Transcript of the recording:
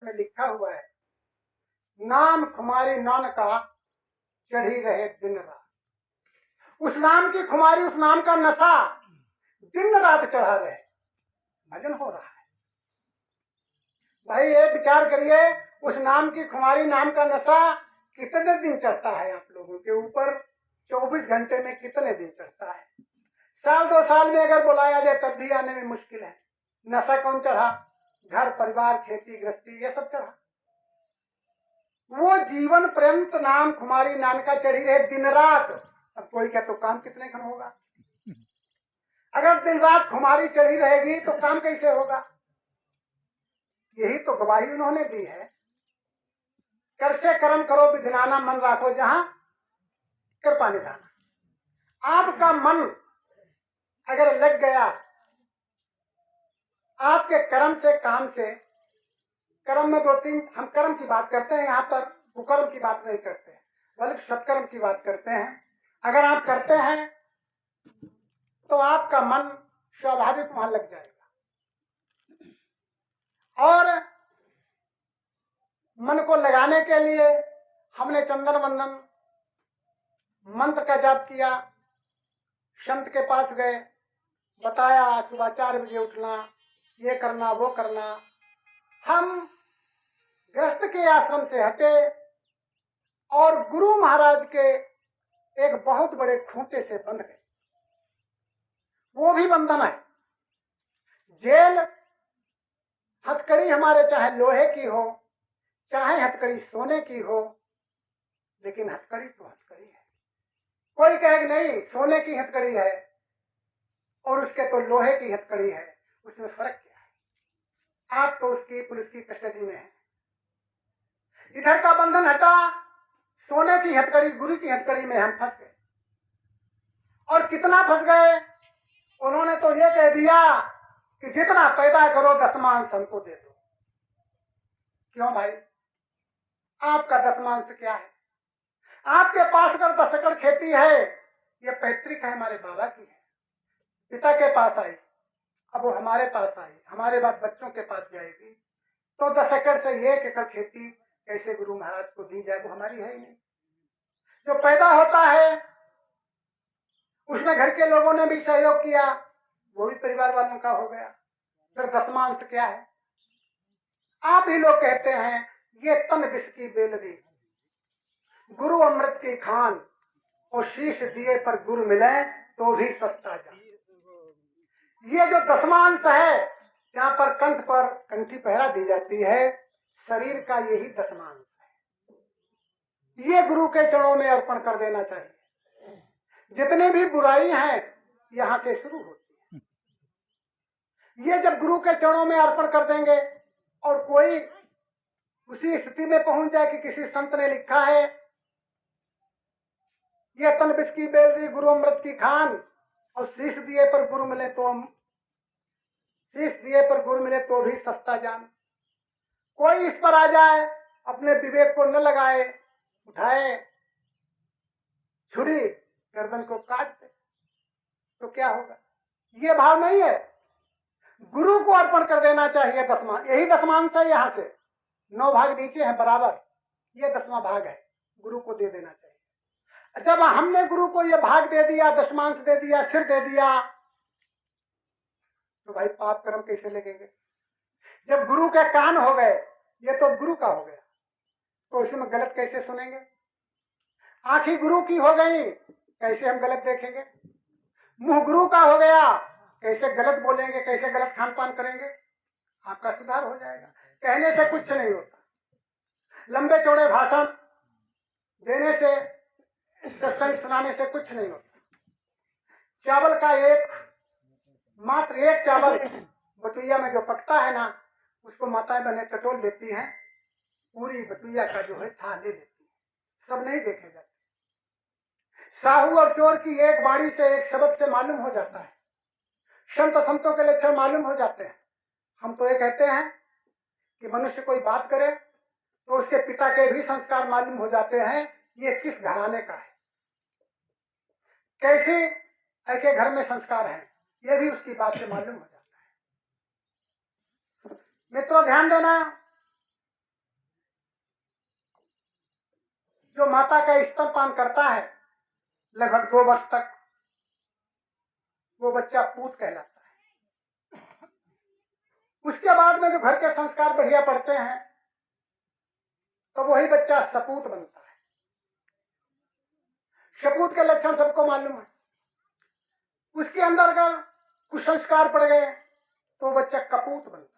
उसमें लिखा हुआ है, नाम खुमारी नान का चढ़ी रहे दिन रात। उस नाम की खुमारी, उस नाम का नशा दिन रात चढ़ा रहे, भजन हो रहा है। भाई एक विचार करिए, उस नाम की खुमारी, नाम का नशा कितने दिन चढ़ता है आप लोगों के ऊपर? 24 घंटे में कितने दिन चढ़ता है? साल 2 साल में अगर बुलाया जाए तब भी आने में मुश्किल है। नशा कौन चढ़ा? घर परिवार, खेती गृहस्थी, ये सब चढ़ा। वो जीवन पर्यंत नाम खुमारी नाम का चढ़ी रहे दिन रात। अब कोई क्या, तो काम कितने खन होगा? अगर दिन रात खुमारी चढ़ी रहेगी तो काम कैसे होगा? यही तो गवाही उन्होंने दी है, कर से कर्म करो विधिनाना, मन राखो जहां कृपा निधाना। आपका मन अगर लग गया आपके कर्म से, काम से, कर्म में 2-3 हम कर्म की बात करते हैं, यहाँ पर कुकर्म की बात नहीं करते हैं, बल्कि सत्कर्म की बात करते हैं। अगर आप करते हैं तो आपका मन स्वाभाविक वहां लग जाएगा, और मन को लगाने के लिए हमने चंदन वंदन मंत्र का जाप किया, संत के पास गए, बताया सुबह 4 बजे उठना, ये करना वो करना। हम गृहस्थ के आश्रम से हटे और गुरु महाराज के एक बहुत बड़े खूंटे से बंध गए। वो भी बंधन है। जेल हथकड़ी हमारे चाहे लोहे की हो, चाहे हथकड़ी सोने की हो, लेकिन हथकड़ी तो हथकड़ी है। कोई कहेगा नहीं सोने की हथकड़ी है और उसके तो लोहे की हथकड़ी है, उसमें फर्क क्या है? आप तो उसकी पुलिस की कस्टडी में है। इधर का बंधन हटा, सोने की हथकड़ी, गुरु की हथकड़ी में हम फंस गए। और कितना फंस गए? उन्होंने तो ये कह दिया कि जितना पैदा करो 10वांश हमको दे दो। क्यों भाई? आपका 10वांश क्या है? आपके पास अगर 10 एकड़ खेती है, ये पैतृक है, हमारे बाबा की है, पिता के पास आई, अब वो हमारे पास आई, हमारे बाद बच्चों के पास जाएगी, तो 10 एकड़ से 1 एकड़ खेती कैसे गुरु महाराज को दी जाए? वो हमारी है ही नहीं। जो पैदा होता है उसमें घर के लोगों ने भी सहयोग किया, वो भी परिवार वालों का हो गया, फिर 10वांश क्या है? आप ही लोग कहते हैं ये तन विष की बेलरी, गुरु अमृत की खान, और शीश दिए पर गुरु मिले तो भी सस्ता जा। ये जो 10वांश है, जहाँ पर कंठ पर कंठी पहरा दी जाती है, शरीर का यही 10वांश है। ये गुरु के चरणों में अर्पण कर देना चाहिए। जितनी भी बुराई है यहाँ से शुरू होती है। ये जब गुरु के चरणों में अर्पण कर देंगे और कोई उसी स्थिति में पहुंच जाए कि किसी संत ने लिखा है ये तन विष की बेलरी, गुरु अमृत की खान, और शीश दिए पर गुरु मिले तो, शीश दिए पर गुरु मिले तो भी सस्ता जान। कोई इस पर आ जाए, अपने विवेक को न लगाए, उठाए छुरी, गर्दन को काट दे, तो क्या होगा? ये भाव नहीं है। गुरु को अर्पण कर देना चाहिए 10वां, यही 10वांश है। यहाँ से 9 भाग नीचे है बराबर, ये 10वां भाग है, गुरु को दे देना चाहिए। जब हमने गुरु को ये भाग दे दिया, 10वांश दे दिया, सिर दे दिया, तो भाई पाप कर्म कैसे लगेंगे? जब गुरु के कान हो गए, ये तो गुरु का हो गया, तो उसमें गलत कैसे सुनेंगे? आंखें गुरु की हो गई, कैसे हम गलत देखेंगे? मुंह गुरु का हो गया, कैसे गलत बोलेंगे, कैसे गलत खान पान करेंगे? आपका सुधार हो जाएगा। कहने से कुछ नहीं होता, लंबे चौड़े भाषण देने से, सत्संग सुनाने से कुछ नहीं होता। चावल का मात्र एक चावल बटुइया में जो पकता है ना, उसको माताएं बहनें टटोल देती हैं, पूरी बटुइया का जो है था ले लेती है, सब नहीं देखे जाते। साहू और चोर की एक वाणी से, एक शब्द से मालूम हो जाता है, संतों के लक्षण मालूम हो जाते हैं। हम तो ये कहते हैं कि मनुष्य कोई बात करे तो उसके पिता के भी संस्कार मालूम हो जाते हैं, ये किस घराने का है, कैसे ऐसे घर में संस्कार है, ये भी उसकी बात से मालूम हो जाता है। मित्रों ध्यान देना, जो माता का स्तनपान करता है लगभग 2 वर्ष तक, वो बच्चा पूत कहलाता है। उसके बाद में जो घर के संस्कार बढ़िया पड़ते हैं तो वही बच्चा सपूत बनता है। सपूत के लक्षण सबको मालूम है। उसके अंदर अगर कुसंस्कार पड़ गए तो बच्चा कपूत बनता है।